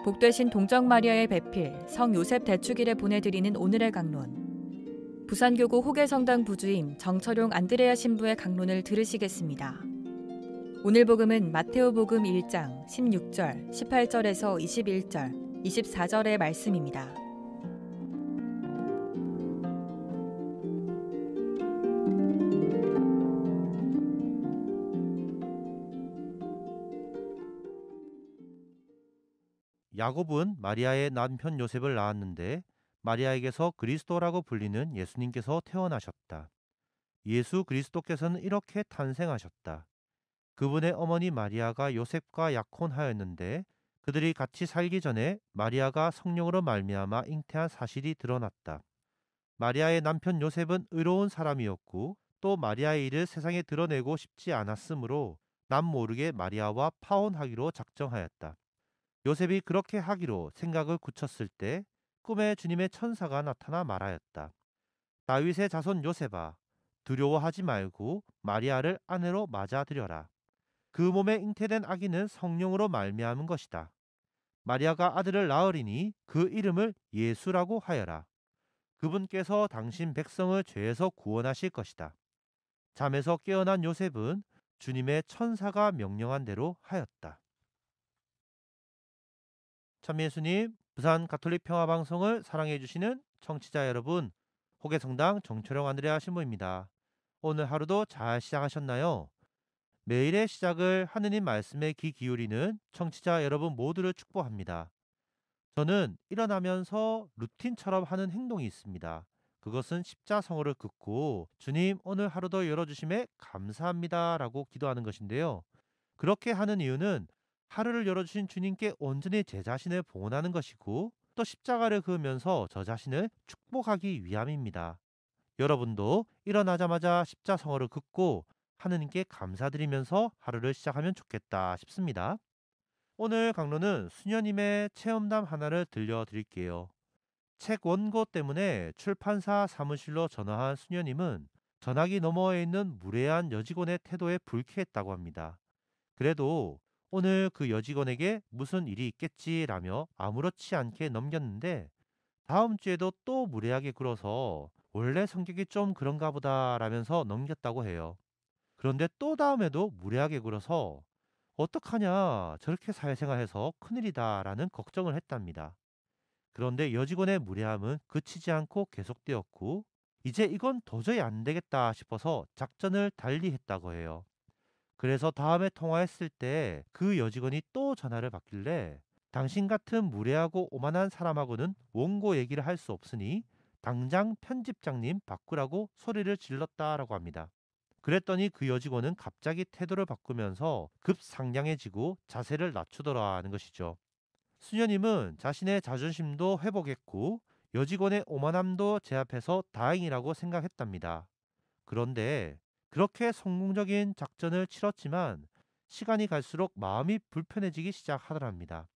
복되신 동정 마리아의 배필 성 요셉 대축일에 보내드리는 오늘의 강론. 부산교구 호계성당 부주임 정철용 안드레아 신부의 강론을 들으시겠습니다. 오늘 복음은 마테오 복음 1장 16절, 18절에서 21절, 24절의 말씀입니다. 야곱은 마리아의 남편 요셉을 낳았는데 마리아에게서 그리스도라고 불리는 예수님께서 태어나셨다. 예수 그리스도께서는 이렇게 탄생하셨다. 그분의 어머니 마리아가 요셉과 약혼하였는데 그들이 같이 살기 전에 마리아가 성령으로 말미암아 잉태한 사실이 드러났다. 마리아의 남편 요셉은 의로운 사람이었고 또 마리아의 일을 세상에 드러내고 싶지 않았으므로 남모르게 마리아와 파혼하기로 작정하였다. 요셉이 그렇게 하기로 생각을 굳혔을 때 꿈에 주님의 천사가 나타나 말하였다. 다윗의 자손 요셉아, 두려워하지 말고 마리아를 아내로 맞아들여라. 그 몸에 잉태된 아기는 성령으로 말미암은 것이다. 마리아가 아들을 낳으리니 그 이름을 예수라고 하여라. 그분께서 당신 백성을 죄에서 구원하실 것이다. 잠에서 깨어난 요셉은 주님의 천사가 명령한 대로 하였다. 참 예수님, 부산 가톨릭 평화방송을 사랑해 주시는 청취자 여러분, 호계성당 정철용 안드레아 신부입니다. 오늘 하루도 잘 시작하셨나요? 매일의 시작을 하느님 말씀에 귀 기울이는 청취자 여러분 모두를 축복합니다. 저는 일어나면서 루틴처럼 하는 행동이 있습니다. 그것은 십자성어를 긋고 주님 오늘 하루도 열어주심에 감사합니다 라고 기도하는 것인데요. 그렇게 하는 이유는 하루를 열어주신 주님께 온전히 제 자신을 봉헌하는 것이고 또 십자가를 그으면서 저 자신을 축복하기 위함입니다. 여러분도 일어나자마자 십자성어를 긋고 하느님께 감사드리면서 하루를 시작하면 좋겠다 싶습니다. 오늘 강론은 수녀님의 체험담 하나를 들려드릴게요. 책 원고 때문에 출판사 사무실로 전화한 수녀님은 전화기 너머에 있는 무례한 여직원의 태도에 불쾌했다고 합니다. 그래도 오늘 그 여직원에게 무슨 일이 있겠지라며 아무렇지 않게 넘겼는데 다음 주에도 또 무례하게 굴어서 원래 성격이 좀 그런가 보다라면서 넘겼다고 해요. 그런데 또 다음에도 무례하게 굴어서 어떡하냐 저렇게 사회생활해서 큰일이다라는 걱정을 했답니다. 그런데 여직원의 무례함은 그치지 않고 계속되었고 이제 이건 도저히 안 되겠다 싶어서 작전을 달리 했다고 해요. 그래서 다음에 통화했을 때 그 여직원이 또 전화를 받길래 당신 같은 무례하고 오만한 사람하고는 원고 얘기를 할 수 없으니 당장 편집장님 바꾸라고 소리를 질렀다라고 합니다. 그랬더니 그 여직원은 갑자기 태도를 바꾸면서 급상냥해지고 자세를 낮추더라는 것이죠. 수녀님은 자신의 자존심도 회복했고 여직원의 오만함도 제압해서 다행이라고 생각했답니다. 그런데 그렇게 성공적인 작전을 치렀지만 시간이 갈수록 마음이 불편해지기 시작하더랍니다.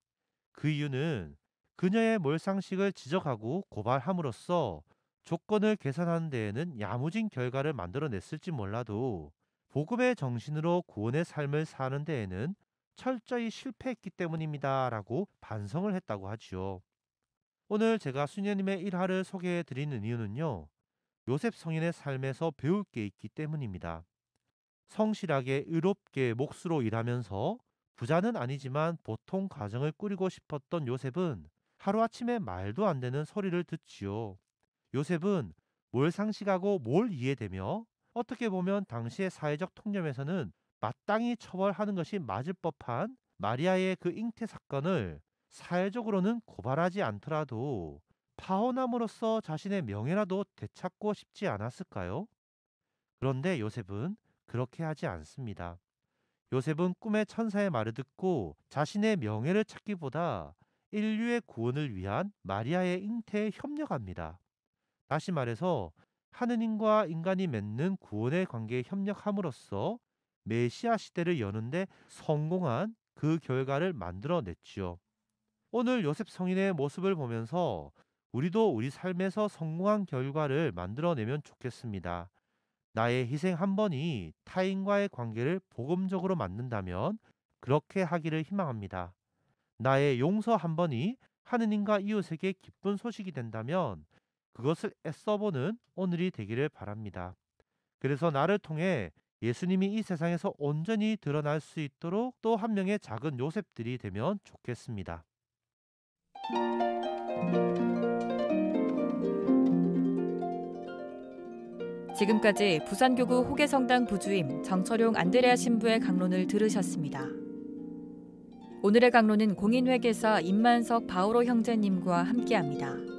그 이유는 그녀의 몰상식을 지적하고 고발함으로써 조건을 개선하는 데에는 야무진 결과를 만들어냈을지 몰라도 복음의 정신으로 구원의 삶을 사는 데에는 철저히 실패했기 때문입니다 라고 반성을 했다고 하지요. 오늘 제가 수녀님의 일화를 소개해 드리는 이유는요. 요셉 성인의 삶에서 배울 게 있기 때문입니다. 성실하게 의롭게 몫으로 일하면서 부자는 아니지만 보통 가정을 꾸리고 싶었던 요셉은 하루아침에 말도 안 되는 소리를 듣지요. 요셉은 뭘 상식하고 뭘 이해되며 어떻게 보면 당시의 사회적 통념에서는 마땅히 처벌하는 것이 맞을 법한 마리아의 그 잉태 사건을 사회적으로는 고발하지 않더라도 파혼함으로써 자신의 명예라도 되찾고 싶지 않았을까요? 그런데 요셉은 그렇게 하지 않습니다. 요셉은 꿈의 천사의 말을 듣고 자신의 명예를 찾기보다 인류의 구원을 위한 마리아의 잉태에 협력합니다. 다시 말해서 하느님과 인간이 맺는 구원의 관계에 협력함으로써 메시아 시대를 여는데 성공한 그 결과를 만들어냈지요. 오늘 요셉 성인의 모습을 보면서 우리도 우리 삶에서 성공한 결과를 만들어내면 좋겠습니다. 나의 희생 한 번이 타인과의 관계를 복음적으로 만든다면 그렇게 하기를 희망합니다. 나의 용서 한 번이 하느님과 이웃에게 기쁜 소식이 된다면 그것을 애써보는 오늘이 되기를 바랍니다. 그래서 나를 통해 예수님이 이 세상에서 온전히 드러날 수 있도록 또 한 명의 작은 요셉들이 되면 좋겠습니다. 지금까지 부산교구 호계성당 부주임 정철용 안드레아 신부의 강론을 들으셨습니다. 오늘의 강론은 공인회계사 임만석 바오로 형제님과 함께합니다.